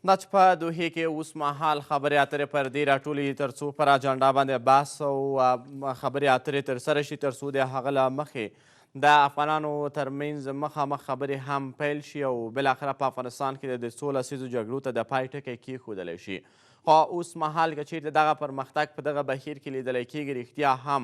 دا چې په دوحې کې اوس مهال خبرې اترې پر دې راټولې تر څو پر اجنډا باندې بحث او خبرې اترې ترسره شي تر څو د هغه له مخې د افغانانو ترمنځ مخامخ خبرې هم پیل شي او بالاخره په افغانستان کې د څو لسیزو جګړو ته د پای ټکی کیښودلی شي. خو اوس مهال که چیرته دغه پرمختګ په دغه بهیر کې لیدلی کیږي رښتیا هم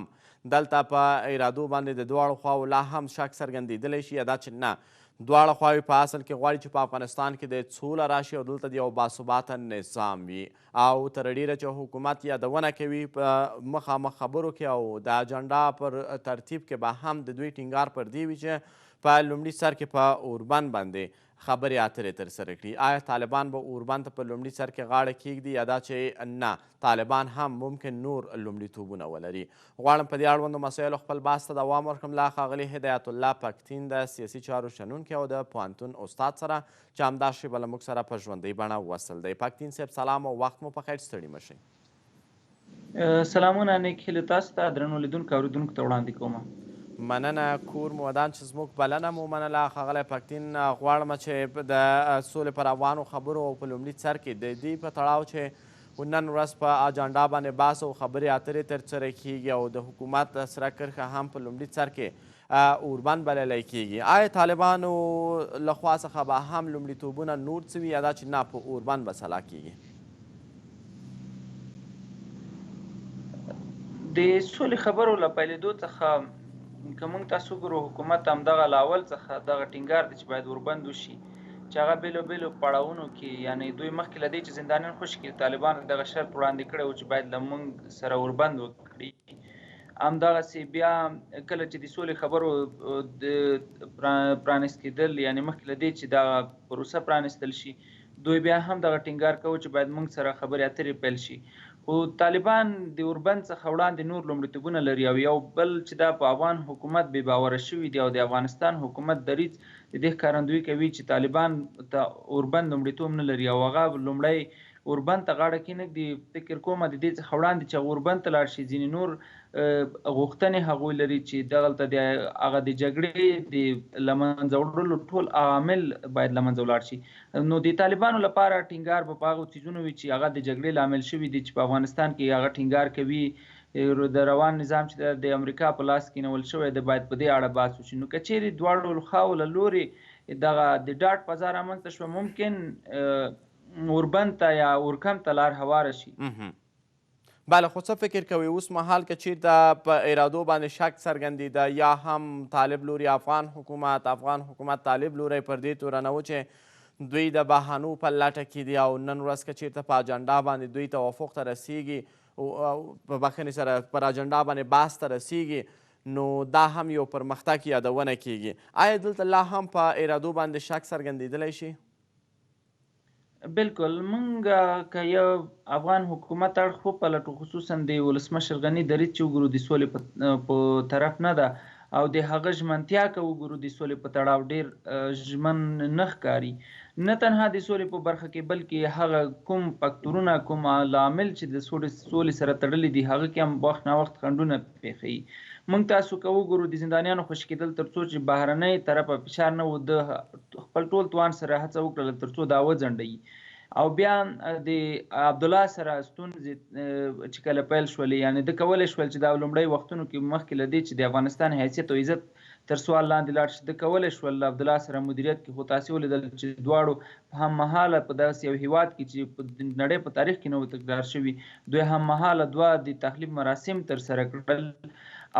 دلته په ارادو باندې د دواړو خواو لا هم شک څرګندېدلی شي یا دا چې نه دواړه خواوې په اصل کې غواړي چې په افغانستان کې د سوله راشي او دلته د یو باثباته نظام وي او تر ډیره چې حکومت یادونه کوي په مخامخ خبرو کې او د اجنډا پر ترتیب کې به هم د دوی ټینګار پر دې وي چې په لومړي سر کې په اوربند باندې خبرې اترې ترسره کړي. آیا طالبان به اوربند ته په لومړي سر کې غاړه کیږدي یا دا چې نه طالبان هم ممکن نور لومړیتوبونه ولري؟ غواړم په دې اړوندو مسایلو خپل بحث ته دوام ورکړم له ښاغلي هدایت الله پکتین د سیاسي چارو شنونکي او د پوهنتون استاد سره چې همدا شیبه له موږ سره په ژوندۍ بڼه وصل دی. پکتین صاحب سلام او وخت مو په خیر، ستړي مه شئ. سلامونه نیک هیلې تاسو ته درنو لیدونکو او اورېدونکو ته وړاندې کوم. مننه کور مو ودان چې زموږ بلنه مو منله. ښاغلی پکتین غواړم چې د سولې پر روانو خبرو او په لومړي سر کې د دې په تړاو چې نن ورځ په اجنډا باندې بحث او خبرې اترې ترسره کیږي او د حکومت سره کرښه هم په لومړي سر کې اوربند بللی کیږي، آیا طالبانو له خوا څخه به هم لومړیتوبونه نور څه وي یا دا چې نه په اوربند به سلا کیږي؟ د سولې خبرو له پیلېدو څخه که موږ تاسو ګورو حکومت همدغه له اول څخه دغه ټینګار دی چې باید اوربند وشي چې هغه بیلو بیلو پړاوونو کې یعنی دوی مخکې له دې چې زندانیان خوشي کړي طالبانو دغه شرط وړاندې کړی و چې باید له موږ سره اوربند وکړي. همدغسې بیا کله چې د سولې خبرو د پرانستېدل یعنی مخکې له دې چې دغه پروسه پرانستل شي دوی بیا هم دغه ټینګار کوي چې باید موږ سره خبرې اترې پیل شي. خو طالبان د اوربند څخه وړاندې نور لومړیتوبونه لري او یو بل چې دا په افغان حکومت بې باوره شوي دي او د افغانستان حکومت دریځ د دې ښکارندویي کوي چې طالبان ته اوربند لومړیتوب نه لري او هغه لومړی اوربند ته غاړه کېنږدي. فکر کوم د دې څخه وړاندې چې اوربند ته لاړ شي ځینې نور غوښتنې هغوی لري چې دغلته د هغه د جګړې د له منځه وړلو ټول عوامل باید له منځه ولاړ شي. نو د طالبانو لپاره ټینګار به په هغو څیزونو وي چې هغه د جګړې لامل شوي دي چې په افغانستان کې هغه ټینګار کوي د روان نظام چې د امریکا په لاس کې نیول شوی دی باید په دې اړه بحث وشي. نو که چیرې دواړو خواو له لورې دغه د ډاډ فضا رامنځته شوه ممکن اوربند ته یا اورکم ته لار هواره شي. بله، خو څه فکر کوي اوس مهال که چیرته په ارادو باندې شک څرګندېده یا هم طالب لوري افغان حکومت طالب لوری پر دې تورنه و چې دوی د بهانو په لټه کې دي او نن ورځ که چیرته په اجنډا باندې دوی توافق ته رسیږي په بخښنې سره پر اجنډا باندې بحث ته رسیږي نو دا هم یو پرمختګ یادونه کیږي. آیا دلته لا هم په ارادو باندې شک څرګندېدلی شي؟ بالکل موږ که یو افغان حکومت اړخ وپلټو خصوصا د ولسمشر غني دریځ چې وګورو د سولې په طرف نه ده او د هغه ژمنتیا که وګورو د سولې په تړاو ډېر ژمن نه ښکاري. نه تنها د سولې په برخه کې بلکې هغه کوم فکتورونه کوم لامل چې د سولې سره تړلي دي هغه کې هم وخت ناوخت خنډونه پېښوي. موږ تاسو که وګورو د زندانیانو خوشي کېدل تر څو چې بهرنۍ طرفه فشار نه و د خپل ټول توان سره هڅه وکړله تر څو دا وځنډوي او بیا د عبدالله سره ستونزې چې کله پیل شولې یعنی د کولی شول چې دا لومړی وختونو کې مخکې له دې چې د افغانستان حیثیت او عزت تر سوال لاندې لاړ شي د کولی شول له عبدالله سره مدیریت کې خو تاسې ولیدل چې دواړو په هم مهاله په داسې یو هیواد کې چې په نړۍ په تاریخ کې نه و تکرار شوي دوی هم مهاله دوه د تخلیب مراسم ترسره کړل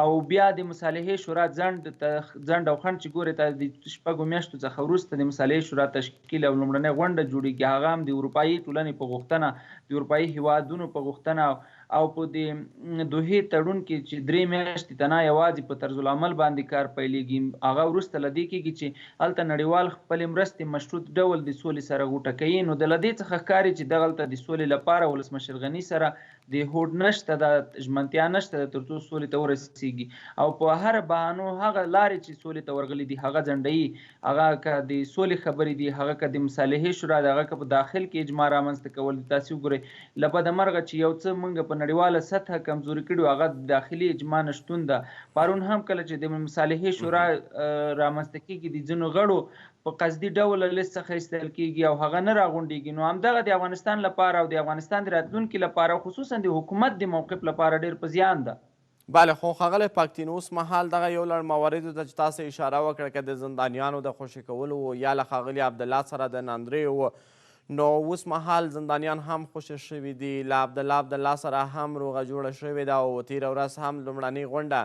او بیا د مصالحې شورا ځنډ او خنډ چې ګورې ته د شپږو میاشتو څخه وروسته د مصالحې شورا تشکیل او لومړنۍ غونډه جوړېږي هغه هم د اروپایي ټولنې په غوښتنه د اروپایي هیوادونو په غوښتنه او په د دوحې تړون کې چې 3 میاشتې ته نه یوازې په طرز العمل باندې کار پیلېږي هغه وروسته له دې کېږي چې هلته نړیوال خپلې مرستې مشروط ډول د سولې سره غوټه کوي. نو د له دې څخه ښکاري چې دغلته د سولې لپاره ولسمشر غني سره د هوډ نشته د ژمنتیا نشته تر څو سولې ته ورسېږي او په هر بهانو هغه لارې چې سولې ته ورغلي دي هغه ځنډوي. هغه که د سولې خبرې دي هغه که د مصالحې شورا د هغه که په داخل کې اجماع رامنځته کول دي. تاسې وګورئ له بده مرغه چې یو څه موږ په نړیواله سطحه کمزوري کړي هغه داخلي اجماع نشتون ده. پرون هم کله چې د مصالحې شورا رامنځته کېږي د ځینو غړو په قصدي ډول له لیست څخه ایستل کېږي او هغه نه راغونډېږي، نو همدغه د افغانستان لپاره او د افغانستان د راتلونکي لپاره خصوصا د حکومت د موقف لپاره ډېر په زیان ده. بله، خو ښاغلی پاکتین اوس مهال دغه یو لړ مواردو ته چې تاسو اشاره وکړه که د زندانیانو د خوشي کولو یا له ښاغلي عبدالله سره د ناندریو نو اوس مهال زندانیان هم خوشي شوي دي، له عبدالله سره هم روغه جوړه شوې ده او تېره ورځ هم لومړنۍ غونډه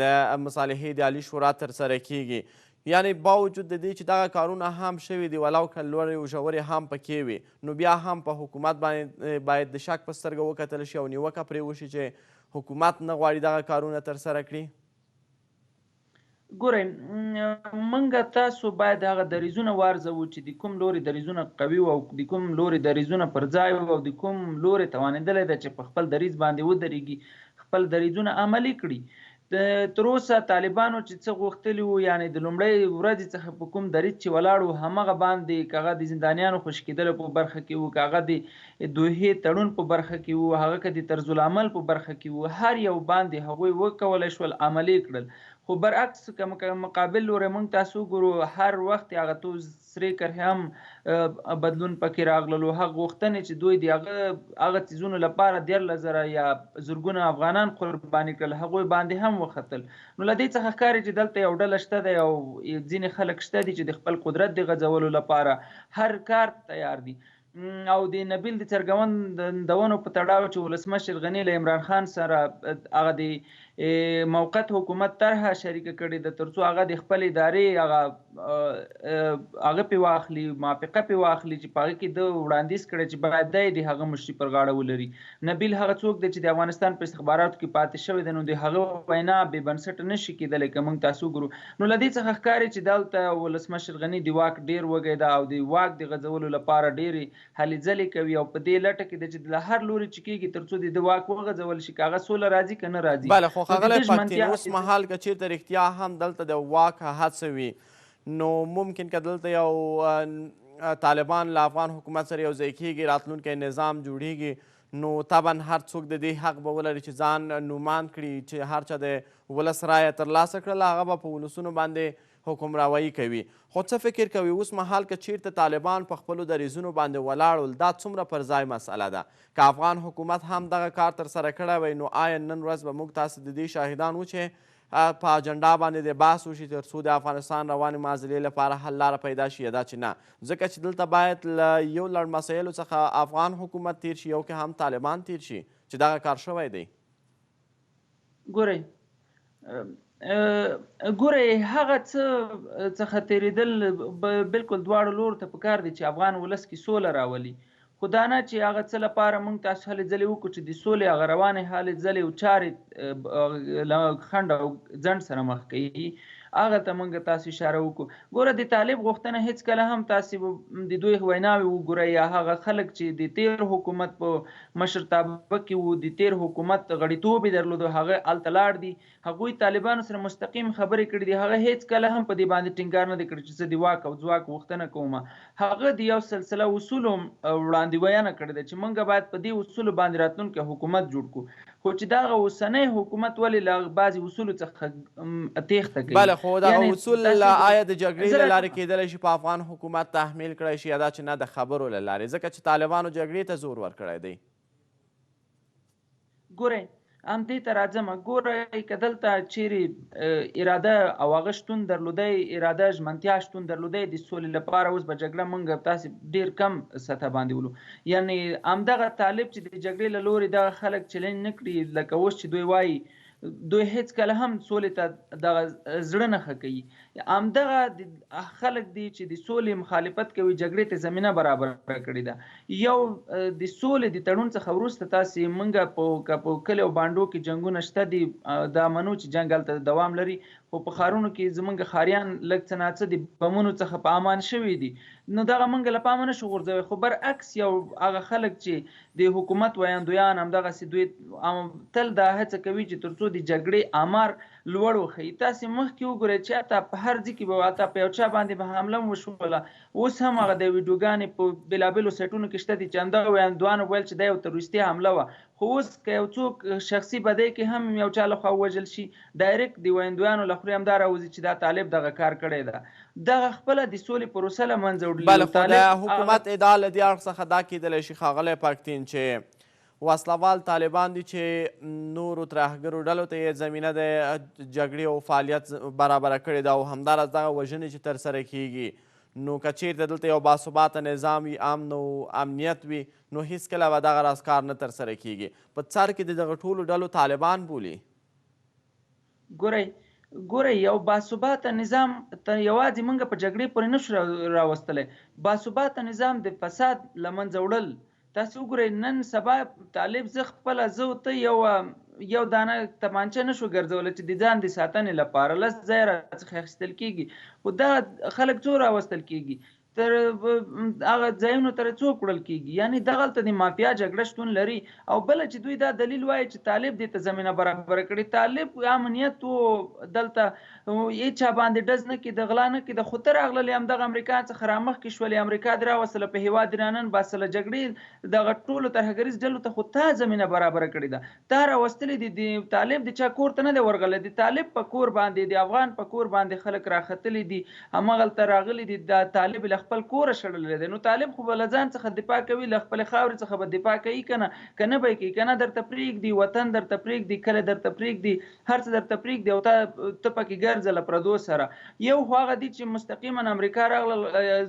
د مصالحې د عالي شورا ترسره کیږي. یعنی باوجود د دې چې دغه کارونه هم شوي دي ولو که لوړې او ژورې هم پکې وي، نو بیا هم په حکومت باید د شک په سترګه وکتل شي او نیوکه پرې وشي چې حکومت نه غواړي دغه کارونه ترسره کړي. ګورئ، موږ تاسو باید هغه دریځونه وارزوو چې د کوم لوري دریځونه قوي او د کوم لوري دریځونه پر ځای او د کوم لوري توانېدلی ده چې په خپل دریځ باندې ودرېږي، خپل دریځونه عملي کړي. تر اوسه طالبانو چې څه غوښتلي وو، یعنې د لومړۍ ورځې څخه په کوم دریځ چې ولاړ وو همغه باندې که هغه د زندانیانو خوشي کېدلو په برخه کې وو، که هغه د دوحې تړون په برخه کې وو، هغه که د طرزالعمل په برخه کې وو، هر یو باندې هغوی وکولی شول عملي کړل. خو برعکس که مقابل لوري موږ تاسو ګورو هر وخت هغه تو سرې کرښې هم بدلون پکې راغللو، هغه غوښتنې چې دوی د هغه څیزونو لپاره 14,000 یا زرګونه افغانان قرباني کړل هغوی باندې هم وختل. نو له دې څخه ښکاري چې دلته یو ډله شته دی او ځینې خلک شته دي چې د خپل قدرت د غځولو لپاره هر کار تیار دي. او د نبیل د څرګندونو په تړاو چې ولسمشر غني له عمران خان سره هغه د موقت حکومت طرحه شریکه کړې ده تر څو هغه د خپل ادارې هغه پې واخلي، موافقه پې واخلي چې په هغه کې ده وړاندیز کړی چې باید دی د هغه مشري پر غاړه ولري. نبیل هغه څوک دی چې د افغانستان په استخباراتو کې پاتې شوی دی، نو د هغه وینا بې بنسټه نشي کېدلی که موږ تاسو ګورو. نو له دې څخه ښکاري چې دلته ولسمشر غني د واک ډېر وږی ده او د واک د غځولو لپاره ډېرې هلې ځلې کوي او په دې لټه کې ده چې له هر لوري چې کېږي تر څو د واک وغځول شي، که هغه سوله راځي که نه راځي. بله، خو ښاغلی پاکتین اوس مهال که چېرته رښتیا هم دلته د واک هڅه وي نو ممکن که دلته یو طالبان له افغان حکومت سره یو ځای کېږي، راتلونکی نظام جوړیږي، نو طبعا هر څوک د دې حق به ولري چې ځان نومان کړي چې هر چا د ولس رایه ترلاسه کړله هغه به په ولسونو باندې حکمراوي کوي. خو څه فکر کوي اوس مهال که چیرته طالبان په خپلو دریځونو باندې ولاړ دا څومره پر ځای مسئله ده؟ که افغان حکومت هم دغه کار ترسره کړی وی نو آیا نن ورځ به موږ تاسو د دې شاهدان وو چې په اجنډا باندې د بحث وشي تر څو د افغانستان روانې معضلې لپاره حل لاره پیدا شي، دا چې نه، ځکه چې دلته باید له یو لړ مسایلو څخه افغان حکومت تیر شي یو که هم طالبان تیر شي چې دغه کار شوی دی. ګورئ هغه څه څخه تېرېدل بالکل دواړو لورو ته پکار دي چې افغان ولس کې سوله راولي، خو دا نه چې هغه څه لپاره موږ تاسو هلې ځلې وکړو چې د سولې هغه روانې هلې ځلې او چارې له خنډ او ځنډ سره مخ کوي، هغه ته موږ تاسو اشاره وکړو. ګوره د طالب غوښتنه هېڅکله هم تاسې د دوی ویناوې وګورئ یا هغه خلک چې د تېر حکومت په مشرتابه کې وو، د تېر حکومت غړیتوب یې درلودو، هغه هلته لاړ دي، هغوی طالبانو سره مستقیم خبرې کړي دي، هغه هېڅکله هم په دې باندې ټینګار نه دی کړی چې زه د واک او ځواک غوښتنه کوم. هغه د یو سلسله اصولو وړاندوینه کړې ده چې موږ باید په دې اصولو باندې راتلونکی حکومت جوړ کړو، خو چې دغه اوسنی حکومت ولې له بعضې اصولو څخه تېښته کوي. بله، خو دغه اصول آیا د جګړې له لارې کېدلی شي په افغان حکومت تحمیل کړی شي یا دا چې نه د خبرو له لارې، ځکه چې طالبانو جګړې ته زور ورکړی دی؟ ګورئ همدې ته راځم. ګورئ که دلته چیرې اراده او هغه شتون درلودی، اراده ژمنتیا شتون درلودی د سولې لپاره، اوس به جګړه موږ تاسې ډېر کم سطح باندې ولو. یعنې همدغه طالب چې د جګړې له لورې دغه خلک چلنج نه کړي، لکه اوس چې دوی وایي دوی هېڅکله هم سولې ته دغه زړه نه ښه کوي، همدغه خلک دي چې د سولې مخالفت کوي، جګړې ته زمینه برابره کړې ده. یو د سولې د تړون څخه وروسته تاسې موږ په کلیو بانډو کې جنګونه شته دي، دا منو چې جنګ هلته دوام لري، خو په ښارونو کې زموږ ښاریان لږ څه ناڅه د بمونو څخه په امان شوي دي، نو دغه موږ له پامه نشو غورځوی. خو برعکس یو هغه خلک چې د حکومت ویاندویان همدغسې دوی تل دا هڅه کوي چې تر څو د جګړې آمار لوړ وښیي. تاسې مخکې وګورئ چې حتی په هر ځای کې به حتی په یو چا باندې به حمله هم وشوله، اوس هم هغه د ویډیوګانې په بېلابېلو سایټونو کې شته دي چې همدغه ویاندوانو ویل چې دا یو تروریستي حمله وه. خو اوس که یو څوک شخصي بدۍ کې هم یو چا لخوا ووژل شي، ډایرکټ د ویاندویانو له خولې همدا راوځي چې دا طالب دغه کار کړی ده. دغه خپله د سولې پروسه له منځه وړلې. بله، خو د حکومت ادعا له دې اړخ څخه دا کیدلی شي ښاغلی پاکتین چې وسلوال طالبان دي چې نورو ترهګرو ډلو ته یې زمینه د جګړې او فعالیت برابره کړې ده او همداراز دغه وژنې چې ترسره کیږي، نو که چیرته دلته یو باثباته نظام وي، امن او امنیت وي، نو هیڅکله به دغه راز کار نه ترسره کیږي. په سر کې د دغه ټولو ډلو طالبان بولي. ګورئ یو باثباته نظام ته یوازې موږ په جګړې پورې نشو راوستلی. باثباته نظام د فساد له منځه وړل. تاسې وګورئ نن سبا طالب زه خپله زه ته یو دانه تمانچه نشو ګرځولی چې د ځان د ساتنې لپاره 10 ځایه راڅخه اخیستل کېږي. خو دغه خلک څو راوستل کېږي؟ تر هغه ځایونو ته څوک وړل کېږي؟ یعنې دغلته د مافیا جګړه شتون لري. او بله چې دوی دا دلیل وایي چې طالب دې ته زمینه برابره کړې. طالب امنیت و دلته هېچا باندې ډز نه کېده، غلا نه کېده، خو ته راغللې همدغه امریکا څخه رامخکې شولې، امریکا دې راوستله په هېواد دې رانن باسله، جګړې دغه ټولو ترهګریز ډلو ته خو تا زمینه برابره کړې ده. تا راوستلې دي. د طالب د چا کور ته نه دی ورغلی، د طالب په کور باندې، د افغان په کور باندې خلک راختلي دي، همغلته راغلي دي. د طالب له خپل کوره شړلی دی. نو طالب خو به له ځان څخه دفاع کوي، له خپلې خاورې څخه به دفاع کوي که نه؟ که نه به یې کوي، که نه درته پرېږدي، وطن درته پرېږدي، کلی درته پرېږدي، هر څه درته پرېږدي او ته پکې ګرځه له پردو سره. یو خو هغه دي چې مستقیما امریکا راغلل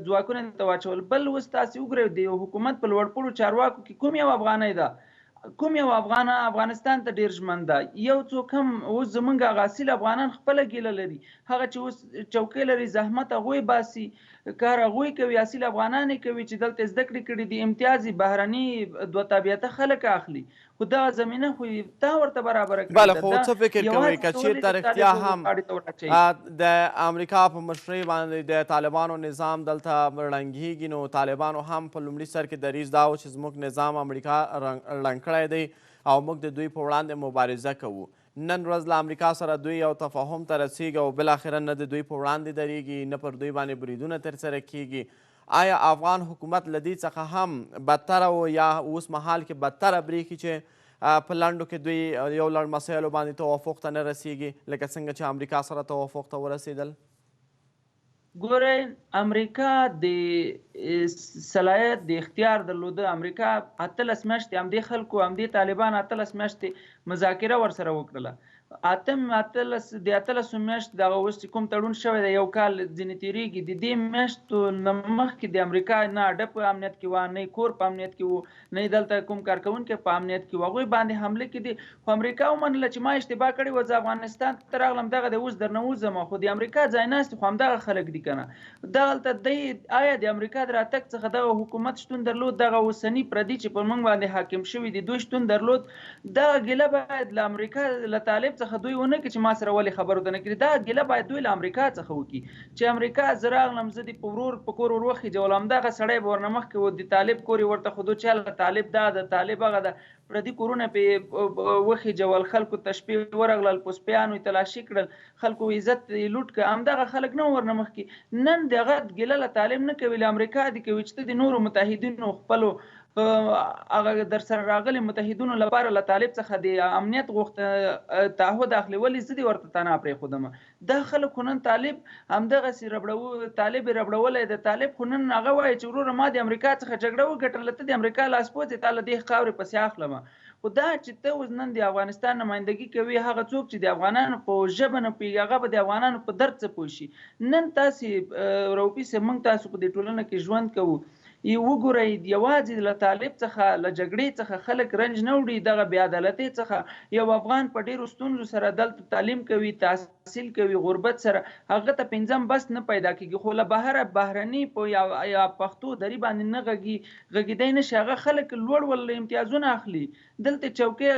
ځواکونه ته واچول. بل اوس تاسې وګورئ د یو حکومت په لوړپوړو چارواکو کې کوم یو افغانی ده؟ کوم یو افغانستان ته ډیر ژمن ده؟ یو څوک هم اوس زمونږ هغه اصیل افغانان خپله ګیله لري، هغه چې اوس چوکۍ لري، زحمت هغوی باسي، کار هغوی کوي، اصیل افغانان یې کوي چې دلته زده کړې کړي دي، امتیاز بهرني دوه تابعیته خلک اخلي. خو دغه زمینه خو تا ورته برابره کړې ده. بله، خو څه فکر کوئ که چېرته رښتیا هم د امریکا په مشرۍ باندې د طالبانو نظام دلته ړنګېږي، نو طالبانو هم په لومړي سر کې دریځ دا و چې زموږ نظام امریکا ړنګ کړی دی او موږ د دوی په وړاندې مبارزه کوو. نن ورځ له امریکا سره دوی یو تفاهم ته رسیږي او بالاخره نه د دوی په وړاندې درېږي، نه پر دوی باندې بریدونه ترسره کیږي. آیا افغان حکومت له دې څخه هم بدتره و یا اوس مهال کې بدتره برېښي چې په لنډو کې دوی یو لړ مسایلو باندې توافق ته نه رسیږي لکه څنګه چې امریکا سره توافق ته ورسېدل؟ ګورئ امریکا د صلاحیت د اختیار درلوده. امریکا 18 میاشتې همدې خلکو، همدې طالبان 18 میاشتې مذاکره ورسره وکړله. د 18 میاشت دغه اوس چې کوم تړون شوی دی، یو کال ځینې تېرېږي، د دې میاشتو نه مخکې د امریکا نه اډه په امنیت کې وه، نه کور په امنیت کې و، نه دلته کوم کارکوونکی په امنیت کې و. هغوی باندې حمله کېدې، خو امریکا ومنله چې ما اشتباه کړې وه، زه افغانستان ته راغلم، دغه دی اوس درنه وځم. خو د امریکا ځایناستي خو همدغه خلک دي که نه؟ دغلته دی آیا د امریکا د راتګ څخه دغه حکومت شتون درلود؟ دغه اوسني پردي چې پر موږ باندې حاکم شوي دي دوی شتون درلود؟ دغه ګیله باید له امریکا له طالب څخه دوی ونه کړي چې ما سره ولې خبرو ته نه کړي. دا ګیله باید دوی له امریکا څخه وکړي چې امریکا زه راغلم، زه دې په ورور په کور ور وخېجولم، همدغه سړی به ورنه مخکې و د طالب کور یې ورته ښودو چې هله طالب دا د طالب هغه د پردي کورونه پرې وخېجول، خلکو ته شپې ورغلل، پوسپیانو یې تلاشي کړل، خلکو عزت یې لوټ کړه، همدغه خلک نه ورنه مخکې. نن دغه ګیله له طالب نه کوي، له امریکا دې کوي چې ته د نورو متحدینو خپلو هغه در سره راغلي متحدینو لپاره له طالب څخه د امنیت غوښته تعهد اخلي. ولې زه دې ورته تنها پرېښودم؟ دا خلک خو نن طالب همدغسې طالب یې ربړولی دی. طالب خو نن هغه وایي چې وروره ما د امریکا څخه جګړه وګټله، ته د امریکا لاسپوڅې، تا له دې خاورې پسې اخلم. خو دا چې ته اوس نن د افغانستان نمایندګي کوي، هغه څوک چې د افغانانو په ژبه نه پوهېږي هغه به د افغانانو په درد څه پوه شي. نن تاسې روپي صاحب، موږ تاسو په دې ټولنه کې ژوند کوو، وګورئ یوازې له طالب څخه له جګړې څخه خلک رنج نه وړي، دغه بې عدالتۍ څخه. یو افغان په ډېرو ستونزو سره دلته تعلیم کوي، حاصل کوي غربت سره هغه ته پنځم بس نه پیدا کیږي خو له بهره بهرني په یا پښتو دري باندې نه غږیدی نشي هغه خلک لوړ ول امتیازونه اخلي دلته چوکۍ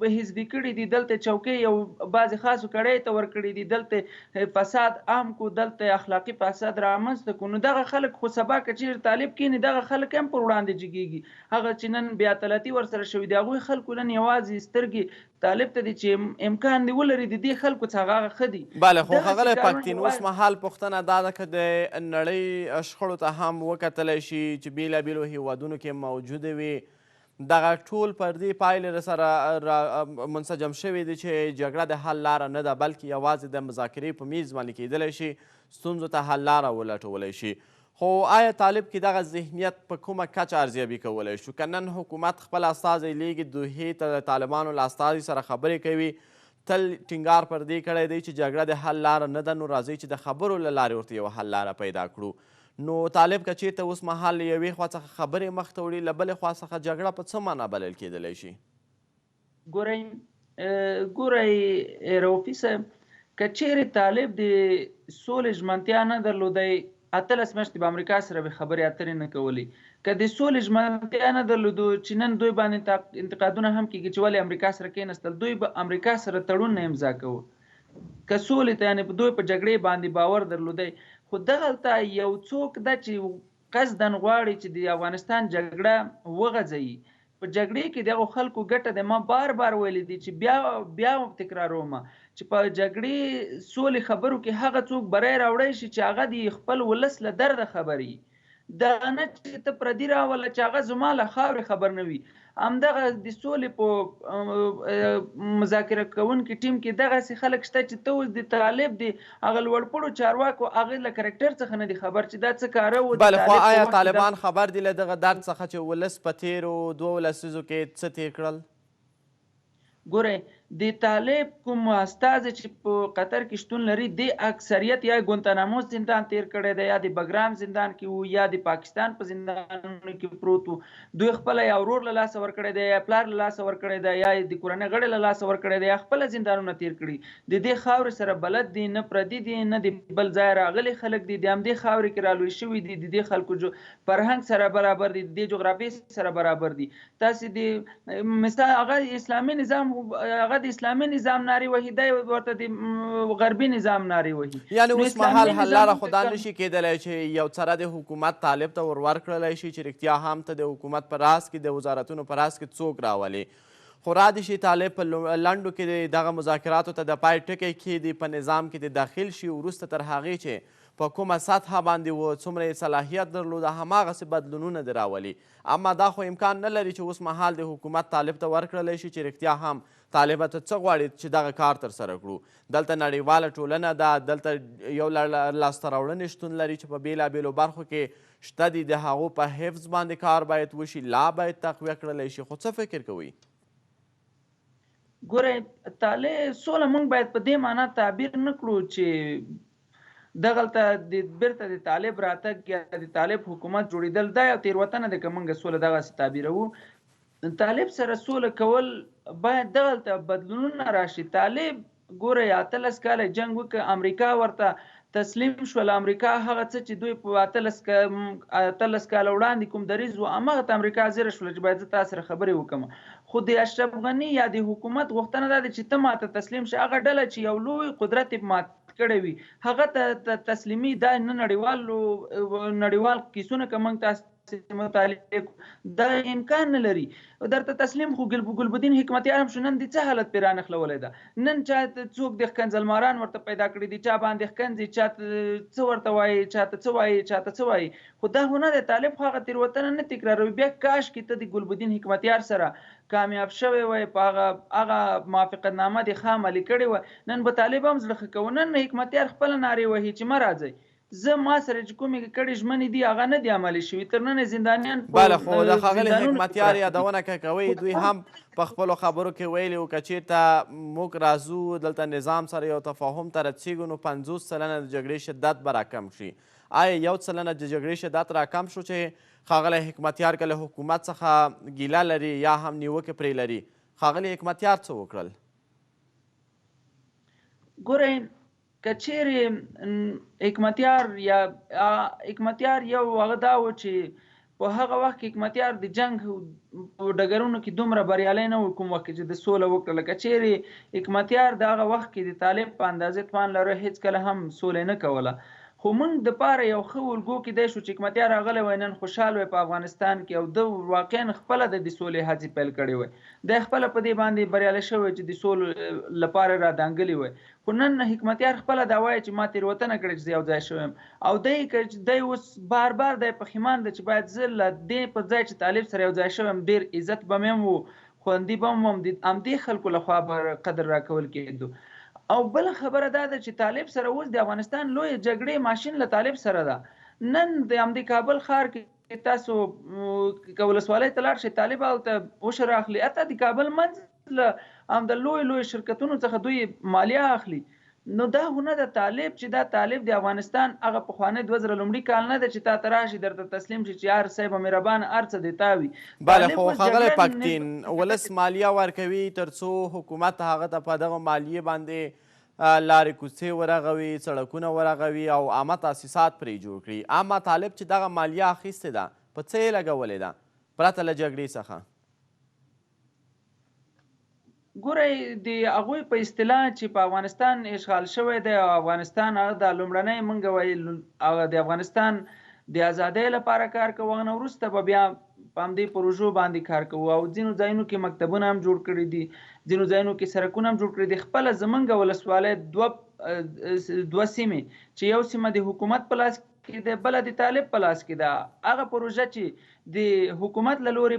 به حزبي کړي دي دلته چوکۍ یو بعضې خاصو کړۍ ته ورکړي دي دلته فساد عام کو دلته اخلاقي فساد رامنځته کو نو دغه خلک خو سبا که چیرې طالب کینی دغه خلک هم پر وړاندې جګیږي هغه چې نن بیا طلتي ورسره شوي دي هغوی خلکو نن یوازې سترګې طالب ته دي چې امکان دی ولري د دې خلکو څخه هغه ښه دي بله خو ښاغلی پښتین اوس مهال پوښتنه دا ده که د نړۍ شخړو ته هم وکتلی شي چې بېلابېلو هیوادونو کې موجودې وي دغه ټول پردي پایلې سره منسجم شوي دي چې جګړه د حل لاره نه ده بلکې یوازې د مذاکرې په میز باندې کیدلی شي ستونزو ته حل لاره ولټولی شي خو آیا طالب کې دغه ذهنیت په کومه کچه ارزیابي کولی شو که نن حکومت خپل استازی لیږي دوحې ته د طالبانو له استازي سره خبرې کوي تل ټینګار پر دې کړی دی چې جګړه د حل لاره نه ده نو راځئ چې د خبرو له لارې ورته یوه حل لاره پیدا کړو نو طالب که چېرته اوس مهال له یوې خوا څخه خبرې مخته وړي له بلې خوا څخه جګړه په څه معنا بلل کېدلی شي ګورئ رؤفي صاحب که چیرې طالب د سولې ژمنتیا نه درلودی 18 میاشتې به امریکا سره به خبرې اترې نه کولې که د سولې ژمنتیا نه درلودو چې نن دوی باندې انتقادونه هم کېږي چې ولې امریکا سره کېناستل دوی به امریکا سره تړون نه امضا کوو که سولې ته یعنې دوی په جګړې باندې باور درلودی خو دغلته یو څوک ده چې قصدا غواړي چې د افغانستان جګړه وغځوي په جګړې کې دغه خلکو ګټه ده ما بار بار ویلي دي چې بیا تکراروم چې په جګړې سولې خبرو کې هغه څوک بری راوړی شي چې هغه د خپل ولس له درده خبري دا نه چې ته پردي راوله چې هغه زما له خاورې خبر نه وي همدغه د سولې په مذاکره کوونکي ټیم کې دغسې خلک شته چې ته اوس د طالب د هغه لوړپوړو چارواکو هغې له کرکټر څخه نه دي خبر چې دا څه کاره و بله خو آیا طالبان خبر دي له دغه درد څخه چې ولس په تېرو 2 لسیزو کې څه تېر کړل ګورئ د طالب کوم استازی چې په قطر کې شتون لري د اکثریت یا ګونتانامو زندان تیر کړی دی یا د بګرام زندان کې وو یا د پاکستان په زندانونو کې پروت وو دوی خپل یا ورور له لاسه ورکړی دی یا پلار له لاسه ورکړی دی یا د کورنۍ غړي له لاسه ورکړی دی یا خپل زندانونه تیر کړي د دې خاورې سره بلد دي نه پردي دي نه د بل ځای راغلي خلک دي د همدې خاورې کې رالوی شوي دي د دې خلکو فرهنګ سره برابر دي د جغرافیې سره برابر دي تاسې د مثال هغه اسلامي نظام هغه د اسلامي نظام ناری وهي دی ورته د غربي نظام ناری وهي یعنې اوس مهال حل لاره خو دا نشي کېدلی چې یو څره د حکومت طالب ته ور ورکړلی شي چې رښتیا هم ته د حکومت په راس کې د وزارتونو په راس کې څوک راولي خو را دې شي طالب په لنډو کې دغه مذاکراتو ته د پای ټکی کښېږدي په نظام کې د داخل شي وروسته تر هغې چې په کومه سطحه باندې و څومره یې صلاحیت درلوده هماغسې بدلونونه دې راولي اما دا خو امکان نه لري چې اوس مهال د حکومت طالب ته ورکړلی شي چې رښتیا هم طالبه ته څه غواړي چې دغه کار ترسره کړو دلته نړیواله ټولنه ده دلته یو لاسته راوړنې شتون لري چې په بېلابېلو برخو کې شته دي د هغو په حفظ باندې کار باید وشي لا باید تقویه کړلی شي خو څه فکر کوئ ګورئ سوله موږ باید په دې معنا تعبیر نه کړو چې دغلته بیرته د طالب راتګ یا د طالب حکومت جوړېدل دا یو تېروتنه ده که موږ سوله دغسې تعبیروو طالب سره سوله کول باید دغلته بدلونونه راشي طالب ګورئ 18 کاله جنګ وکړه امریکا ورته تسلیم شول امریکا هغه څه چې دوی په 18 کاله وړاندې کوم دریځ و هماغه ته امریکا زیره شوله چې باید زه تا سره خبرې وکړم خو د اشرف غني یا د حکومت غوښتنه دا ده چې ته ماته تسلیم شي هغه ډله چې یو لوی قدرت یې مات کړی وي هغه ته تسلیمي دا نه نړیوال کیسونه که موږ تاسو مطالعه دا امکان نه لري درته تسلیم خو ګلبدین حکمتیار هم شو نن د څه حالت پرې رانښلولی ده نن چا څوک د ښکنځلماران ورته پیدا کړي دي چا باندې ښکنځي چا څه ورته وایي چاته څه وایي چاته څه وایي خو دا خو نه دی طالب خو هغه تېروتنه نه تکراروي بیا کاش کې ته د ګلبدین حکمتیار سره کامیاب شوی وای په هغه موافقتنامه دې ښه عملي کړې وه نن به طالب هم زړه ښه کوو نن حکمتیار خپله نارې وهي چې مه راځئ زه ما سره چې کومې کړې ژمنې دي هغه نه دي عملي شوي تر ننه زندانیان بله خو د ښاغلي حکمتیار یادونه که کوئ دوی هم په خپلو خبرو کې ویلي وو که چېرته موږ راځو دلته نظام سره یو تفاهم ته رسېږو نو 50 سلنه د جګړې شدت به راکم شي آیا 1 سلنه د جګړې شدت راکم شو چې ښاغلی حکمتیار که له حکومت څخه ګیله لري یا هم نیوکې پرې لري ښاغلي حکمتیار څه وکړل ګورئ که چیرې حکمتیار یو هغه دا و چې په هغه وخت کې حکمتیار د جنگ په ډګرونو کې دومره بریالی نه و کوم وخت چې د سوله وکړه. لکه چیرې حکمتیار د هغه وخت کې د طالب په اندازې توان لره هیڅکله هم سوله نه کوله. خو موږ دپاره یو ښه الګو کیدای شو چې حکمتیار راغلی وای نن خوشحال وای په افغانستان کې او ده واقعا خپله د سولې هڅې پیل کړې وای، دی خپله په دې باندې بریالی شوی چې د سولې لپاره را دانګلي وای. خو نن حکمتیار خپله دا وایي چې ما تېروتنه کړې چې زه یو ځای شوی یم او دی اوس بار بار دی پښیمان دی چې باید زه له دې پر ځای چې طالب سره یو ځای شوی یم ډېر عزت به مې هم و، خوندي به هم د همدې خلکو لخوا به قدر راکول کېدو. او بل خبره دا ده چې طالب سره اوس د افغانستان لوی جګړې ماشین له طالب سره ده. نن د همدې کابل ښار کې تاسو که ولسوالۍ ته لاړ شئ طالب هلته عشر اخلي، حتی د کابل منځ له هم د لوی شرکتونو څخه دوی مالیه اخلي. نو دا خو نه ده طالب چې دا طالب د افغانستان هغه پخوانی 2000 لومړي کال نه ده چې تا ته راشي درته تسلیم شي چې هر صاحب مهربان هر څه دی تا وي. بله خو ښاغلی پکتین ولس مالیه ورکوي تر څو حکومت هغه ته په دغه مالیې باندې لارې کوڅې ورغوي، سړکونه ورغوي او عامه تاسیسات پرې جوړ کړي. اما طالب چې دغه مالیه اخیستې ده په څه یې لګولې ده پرته له جګړې څخه؟ ګورئ د هغوی په اصطلاح چې په افغانستان اشغال شوی دی او افغانستان هغه د لومړنی موږ ویل هغه د افغانستان د ازادۍ لپاره کار کوو، هغه نه وروسته به بیا په همدې پروژو باندې کار کوو او ځینو ځایونو کې مکتبونه هم جوړ کړي دي، ځینو ځایونو کې سړکونه هم جوړ کړي دي. خپله زموږ ولسوالۍ دوه سیمې چې یو سیمه د حکومت په لاس کې ده بله د طالب په لاس کې ده. هغه پروژه چې د حکومت له لورې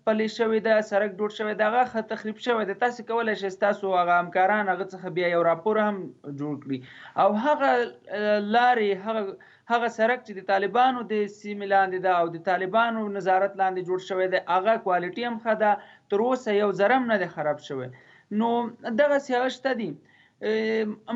پلی شوی ده، سړک جوړ شوی ده، هغه تخریب شوی ده. تاسو کولی شئ ستاسو هغه همکاران هغه څخه بیا یو راپور هم جوړ کړي او هغه لارې هغه سړک چې د طالبانو د سیمې لاندې ده او د طالبانو نظارت لاندې جوړ شوی دی هغه کوالټي هم ښه ده، تر اوسه یو ذره هم نه دی خراب شوی. نو دغسې هغه شته دي.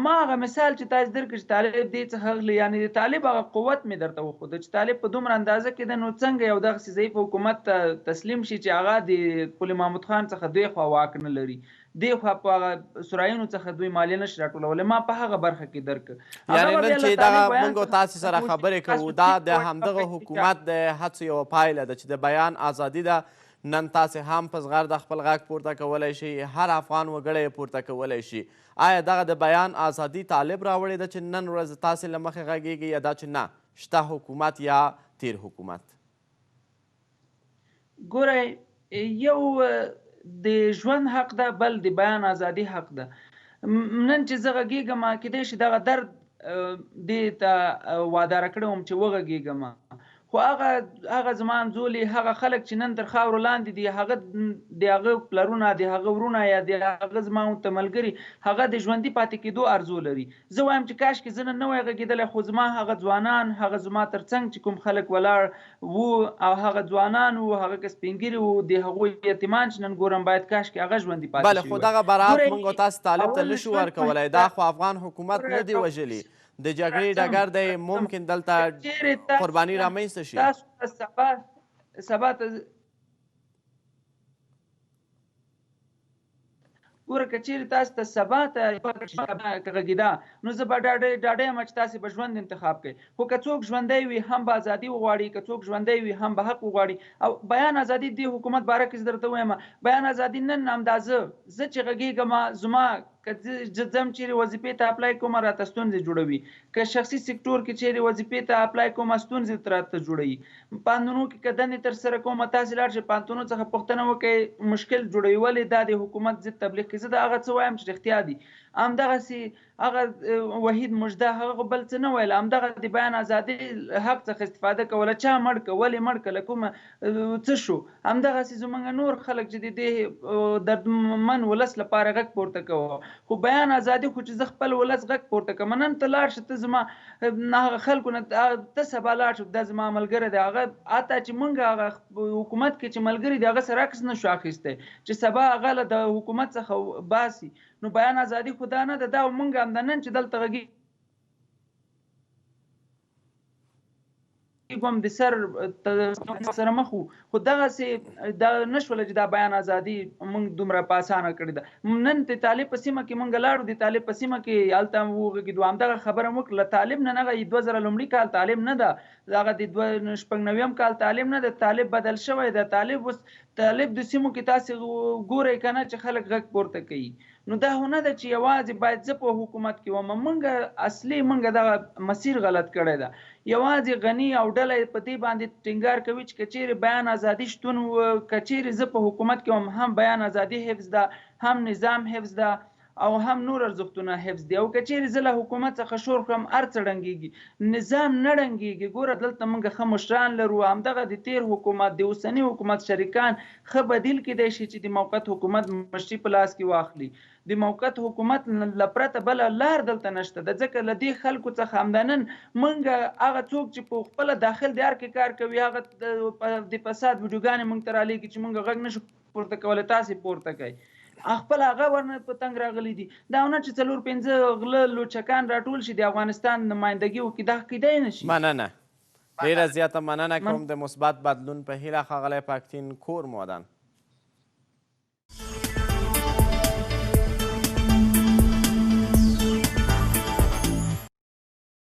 ما هغه مثال چې تاسو درکړ چې طالب دې څخه اخلي، یعنې د طالب هغه قوت مې درته وښوده چې طالب په دومره اندازه کې ده، نو څنګه یو دغسې ضعیف حکومت ته تسلیم شي چې هغه د قلی محمود خان څخه دوی خوا واک نه لري، دوی خوا په هغه سرایونو څخه دوی مالیه نشي راټولولی. ما په هغه برخه کې درکړ. یعنې نن چې دغه موږ تاسې سره خبرې کوو دا د همدغه حکومت د هڅو یوه پایله ده چې د بیان ازادي ده. نن تاسې هم په زغرده خپل غږ پورته کولی شي، هر افغان وګړی یې پورته کولی شي. آیا دغه د بیان ازادي طالب راوړې ده چې نن ورځ تاسې له مخې غږیږي یا دا چې نه شته حکومت یا تیر حکومت؟ ګورئ یو د ژوند حق ده، بل د بیان ازادي حق ده. نن چې زه غږیږم کیدای شي دغه درد دې ته واداره کړی وم چې وغږیږم، خو هغه زما همزولي هغه خلک چې نن تر خاورو لاندې دي د هغه پلرونه د هغه ورونه یا د هغه زما ورته ملګري هغه د ژوندي پاتې کېدو ارزو لري. زه وایم چې کاشکې زه نن نه وای غږېدلی، خو زما هغه ځوانان هغه زما تر څنګ چې کوم خلک ولاړ وو او هغه ځوانان وو هغه که سپین ږیري وو د هغوی یتیمان چې نن ګورم باید کاشکې هغه ژوندي پاتې شي. بله خو دغه برات موږ تاسو طالب ته نشو ورکولی، دا خو افغان حکومت نه دی وژلي، د جګړې ډګر دی، ممکن دلته قرباني رامنځته شي. تاسو سبا ته ګوره که چیرې تاسو ته سبا ته غږېده نو زه به ډاډه یم چې تاسې به ژوند انتخاب کوئ. خو که څوک ژوندی وي هم به ازادي وغواړي، که څوک ژوندی وي هم به حق وغواړي. او بیان ازادي دې حکومت باره کې زه درته وایم بیان ازادي نن همدا زه چې غږېږم زما که ځم چیرې وظیفې ته اپلای کوم راته ستونزې جوړوي، که شخصي سکتور کې چیرې وظیفې ته اپلای کوم ستونزې راته جوړوي، پوهنتونونو کې که دندې ترسره کوم تاسې لاړ شئ پوهنتونونو څخه پوښتنه وکړئ مشکل جوړوي ولې دا د حکومت ضد تبلیغ کوي. زه د هغه څه وایم چې رښتیا دي، همدغسې هغه وحید مژده هغه بل څه نه ویل، همدغه د بیان ازادي حق څخه استفاده کوله. چا مړ که ولې مړ که له کومه څه شو، همدغسې زموږ نور خلک چې د دې دردمن ولس لپاره غږ پورته کوو. خو بیان ازادي خو چې زه خپل ولس غږ پورته کوم، نن ته لاړ شه ته زما هغه خلکو نه ته سبا لاړ شه دا زما ملګری دی، هغه حتی چې موږ هغه حکومت کې چې ملګري دی هغه سره عکس نه شو اخیستی چې سبا هغه له د حکومت څخه باسي. نو بیان ازادي خو دا نه ده، دا موږ هم د نن چې دلته غږیږو هم د سر سره مخ وو خو دغسې دا نشوله چې دا بیان ازادي موږ دومره په اسانه کړې ده. نن د طالب په سیمه کې موږ لاړو، د طالب په سیمه کې هلته وغږېدو، همدغه خبره مو وکړه. طالب نه هغه 2000 لومړي کال طالب نه ده، هغه د 2096 کال طالب نه ده، طالب بدل شوی ده. طالب اوس طالب د سیمو کې تاسې ګورئ که نه چې خلک غږ پورته کوي. نو دا هونه ده چې یوازې باید زه په حکومت کې وم، موږ اصلي موږ دغه مسیر غلط کړی ده. یوازې غني او ډله په دې باندې ټینګار کوي چې که چیرې بیان ازادي شتون و، که چیرې زه په حکومت کې وم، هم بیان ازادي حفظ ده، هم نظام حفظ ده او هم نور ارزښتونه حفظ دي. او که چیرې زه له حکومت څخه شور کړم هر څه ړنګېږي، نظام نه ړنګېږي. ګوره دلته موږ ښه مشران لرو، همدغه د تیر حکومت د اوسني حکومت شریکان ښه بدیل کیدای شي چې د موقت حکومت مشري په لاس کې واخلي. د موقت حکومت له پرته بله لار دلته نشته ده، ځکه له دې خلکو څخه همدا نن موږ هغه څوک چې په خپله داخل د هر کې کار کوي هغه د فساد ویډیوګانې موږ ته رالیږي چې موږ غږ نشو پورته کولی، تاسې پورته کوئ. خپل هغه ورنه په تنګ راغلي دي. دا نه چې 4-5 غله لوچکان راټول شي د افغانستان نمایندګي وکړي، دا کیدای نه شي. مننه، ډېره زیاته مننه کوم د مثبت بدلون په هیله ښاغلی پاکتین کور مودن.